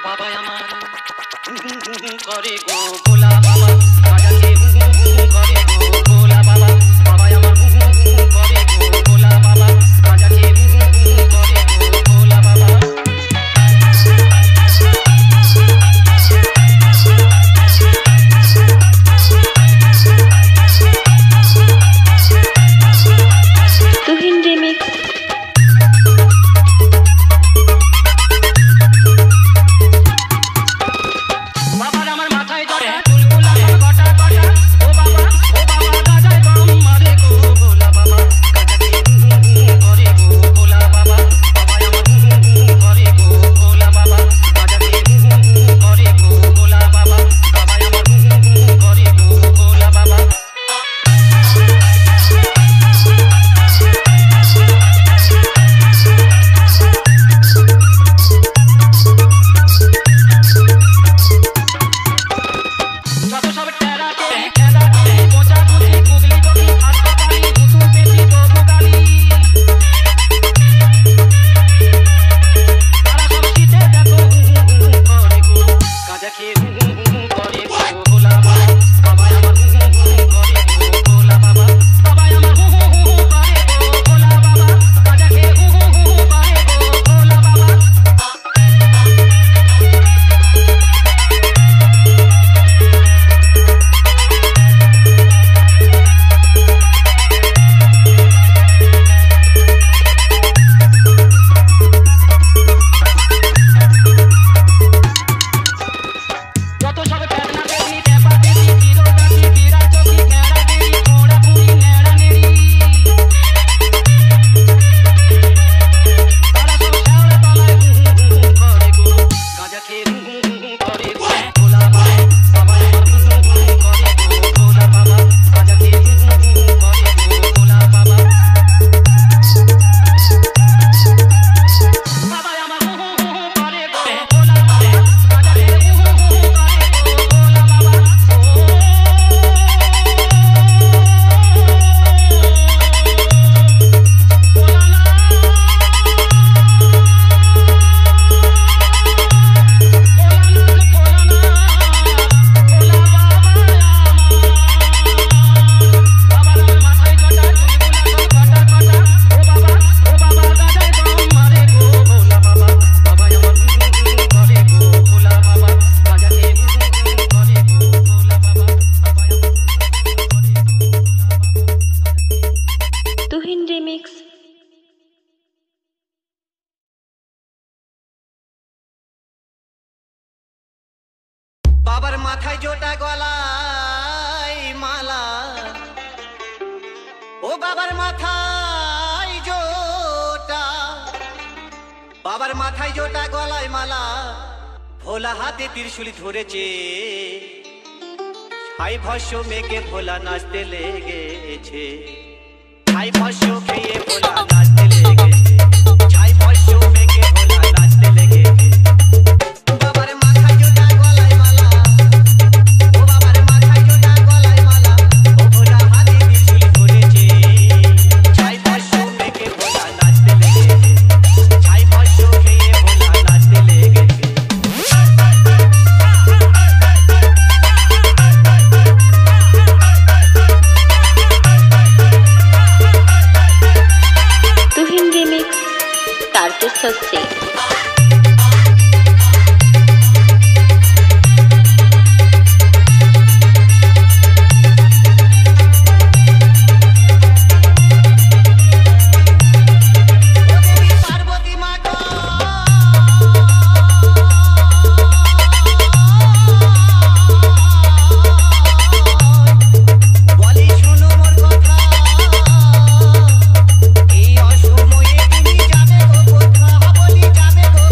বাবা আমার করে গো ভোলা বাবা বাজাতে করে গো ভোলা বাবা বাবা আমার করে গো ভোলা বাবা বাজাতে করে গো ভোলা বাবা তুহিন রিমিক্স। বাবার মাথায় জোটা গলায় মালা ও বাবার মাথায় জোটা বাবার মাথায় জোটা গলায় মালা ভোলা হাতে ত্রিশূল ধরেছে ছাই ভস্য মেঘে ভোলা নাচতে লেগেছে ছাই ভস্য খেয়ে ভোলা নাচতে লেগেছে ছাই ভস্য মেঘে ভোলা নাচতে লেগেছে বাবার মাথায় জোটা গলায় মালা ও বাবার মাথায় জোটা গলায় মালা ও ভোলা হাতে ত্রিশূল ধরেছে ছাই ভস্য মেঘে ভোলা নাচতে লেগেছে ছাই ভস্য খেয়ে ভোলা নাচতে লেগেছে তুহিন রিমিক্স তারকেশ্বর সিং। এই অসময়ে তুমি যাবে গো কোথা বলি যাবে গো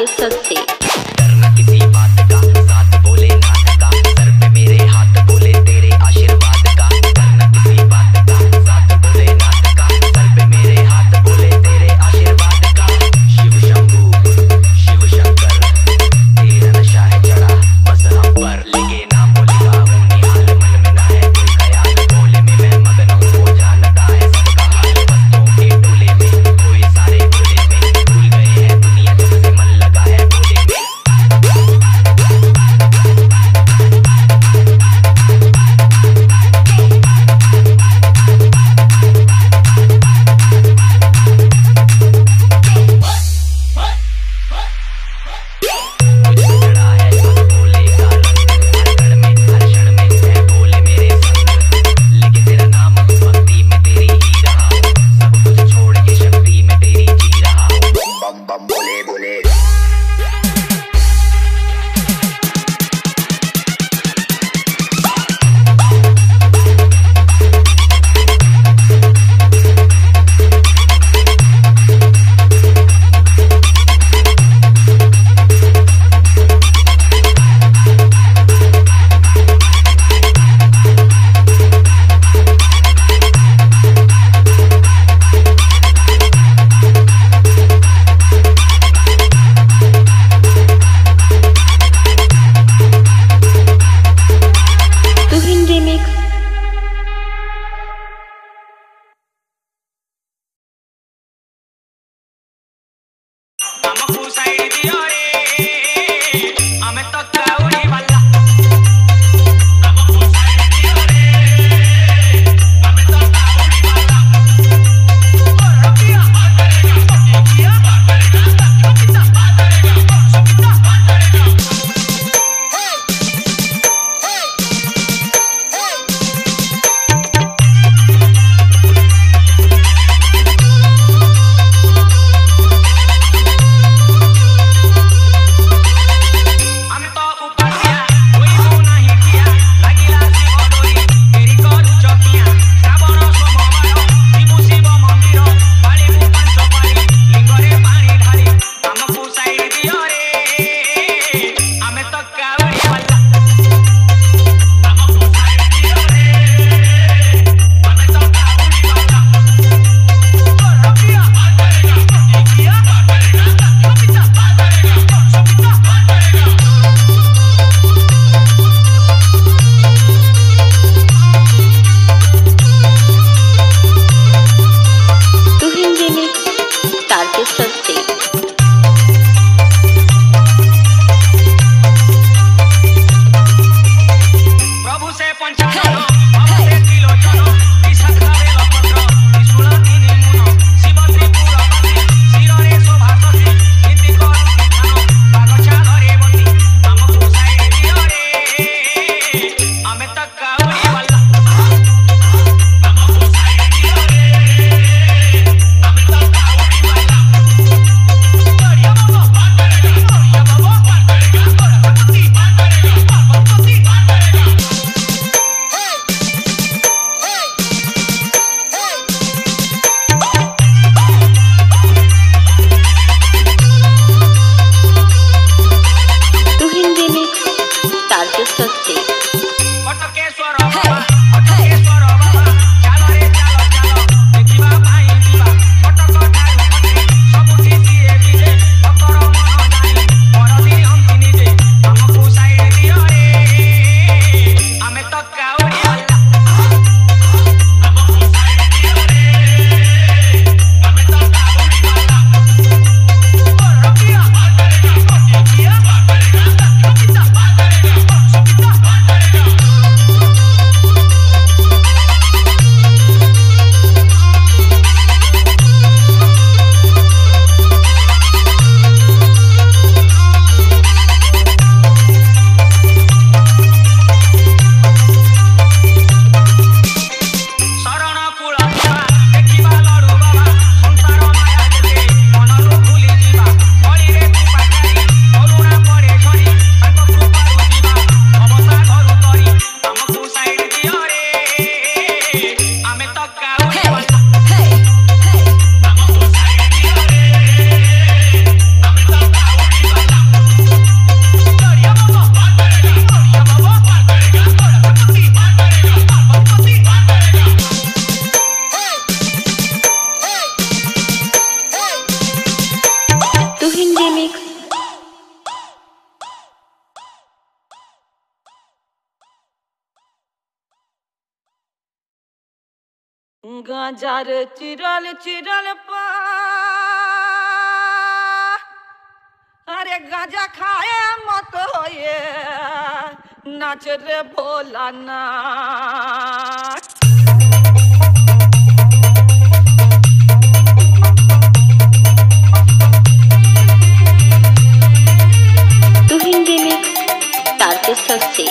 तारकेश्वर से। डरना किसी बात का, साथ बोले नाथ का, सर पे मेरे हाथ बोले तेरे आशीर्वाद का। डरना किसी बात का, साथ बोले नाथ का, सर पे मेरे हाथ बोले तेरे आशीर्वाद का। शिव शंभू शिव शंकर तेरा नशा है चढ़ा बस हम पर, लेके नाम बोलेगा हूँ निहाल, मन में ना है कोई ख्याल, बोले में मैं मगन हूँ वो जानता है सबका हाल। बस्तों के टोले में कोई सारे बोले में भूल गए हैं दुनिया जब से मन लगा है बोले में। मुझे चढ़ा है बस बोले का रंग, हर कण में हर क्षण में है बोले मेरे संग, लेके तेरा नाम भक्ति में तेरी ही रहा हूँ, सब कुछ छोड़ के शक्ति में तेरी जी रहा हूँ। बम बम बोले बोले तुहिन रिमिक्स। हमको साइड दियो रे, हमें तो काउरी वाला। हमको साइड दियो रे, हमें तो काउरी वाला। ओ रबिया बात करेगा, किया बात करेगा, सुमिता बात करेगा, सुमिता बात करेगा। हमें तो ऊपर दिया कोई वो नहीं किया, लागिला शिव डोरी तेरी करू चकिया। श्रावण सोमवार शिव शिव मंदिर, बाळीबू पांच पारी लिंगरे पानी ढाली। हमको साइड दियो रे, हमें तो काउरी वाला। हमको साइड दियो रे, हमें तो काउरी वाला। ओ रबिया बात करेगा, किया बात करेगा, सुमिता बात करेगा, सुमिता बात करेगा। तुहिन रिमिक्स तारकेश्वर से। प्रभु से पंचानन भव से त्रिलोचन, विशाखारे लपत्र त्रिशूल तिनि मुन, शिव त्रिपुरपति शिରରେ शोभासति, नीति करू विधान बागछालरे बन्दी। हमको साइड दियो रे, हमें तो काउरी वाला। हमको साइड दियो रे, हमें तो काउरी वाला। গাজার চিরল চিরল পা আরে গাজা খায় মত হয়ে নাচ রে ভোলা না तुहिन रिमिक्स तारकेश्वर से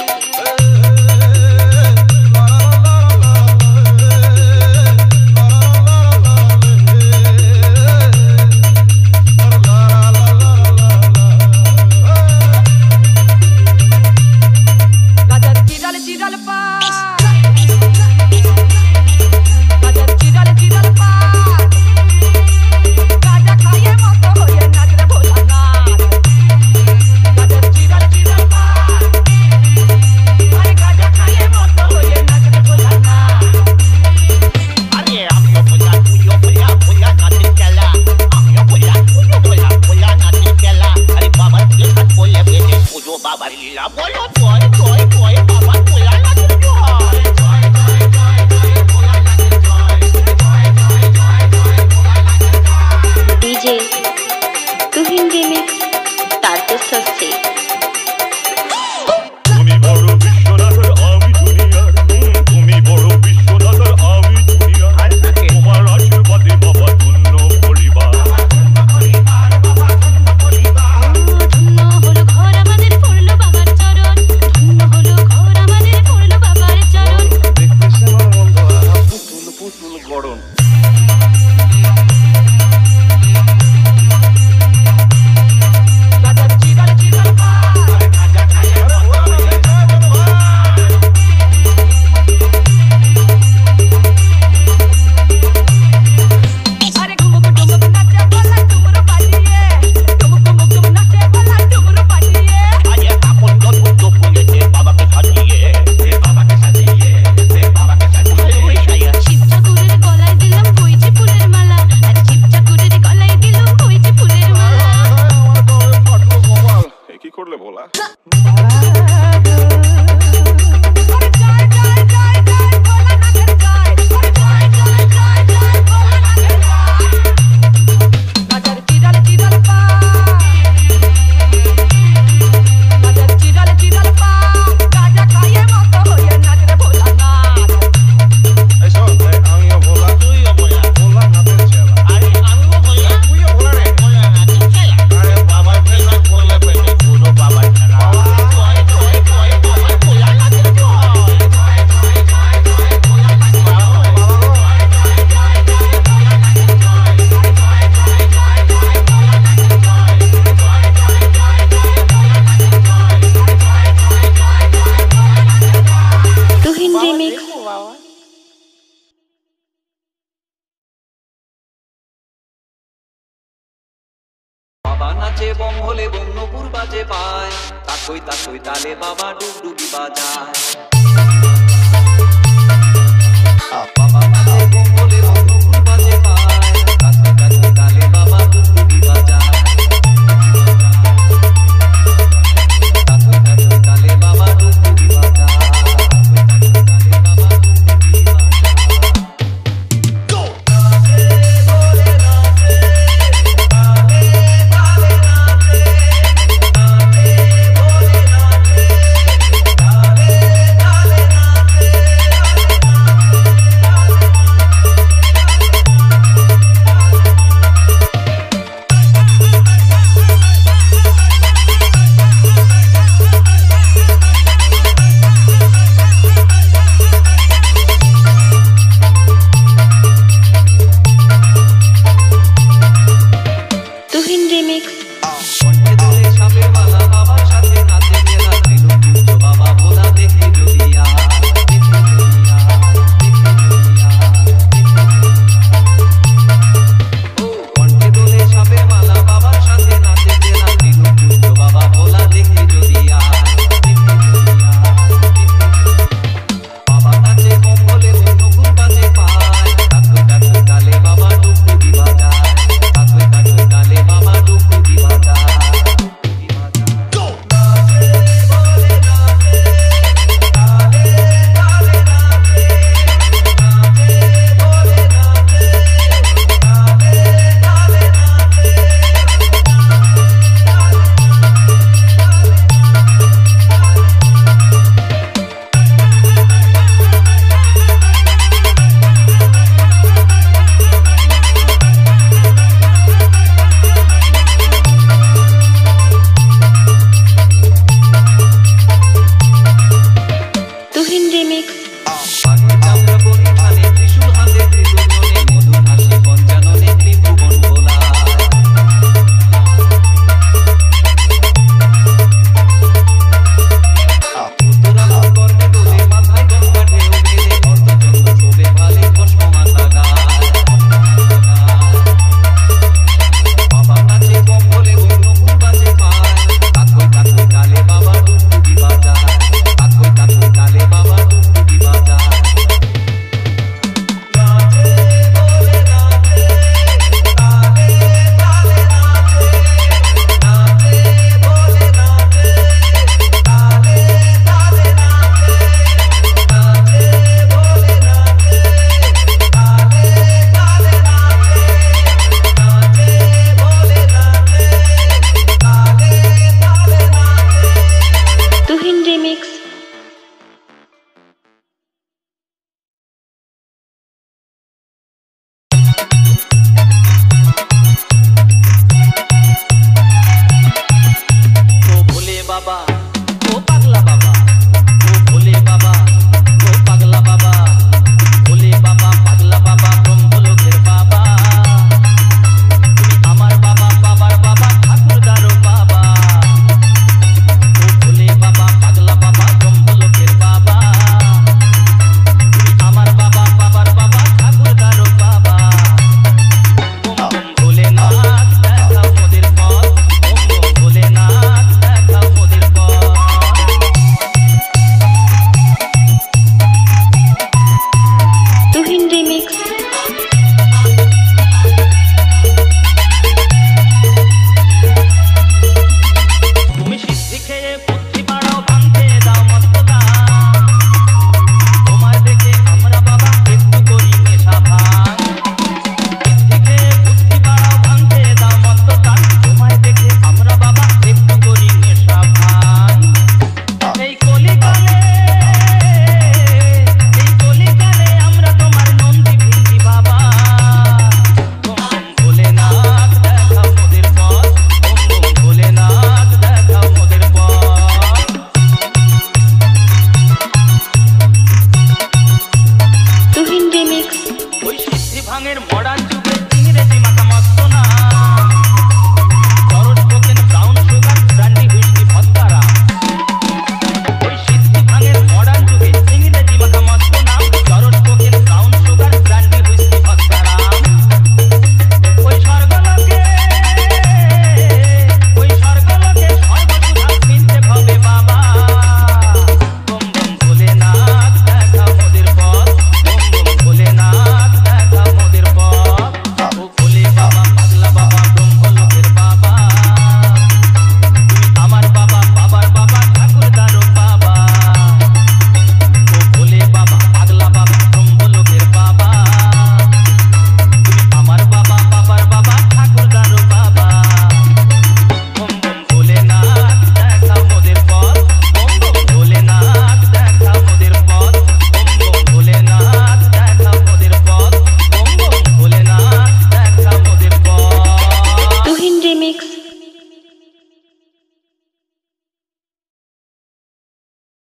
डीजे तुहिन रिमिक्स तारकेश्वर से বাবা নাচে বম হলে বন্যপুর বাজে পায় তাকই তাকই তালে বাবা ডুবডুবি বাজায় বাবা নাচে বম হলে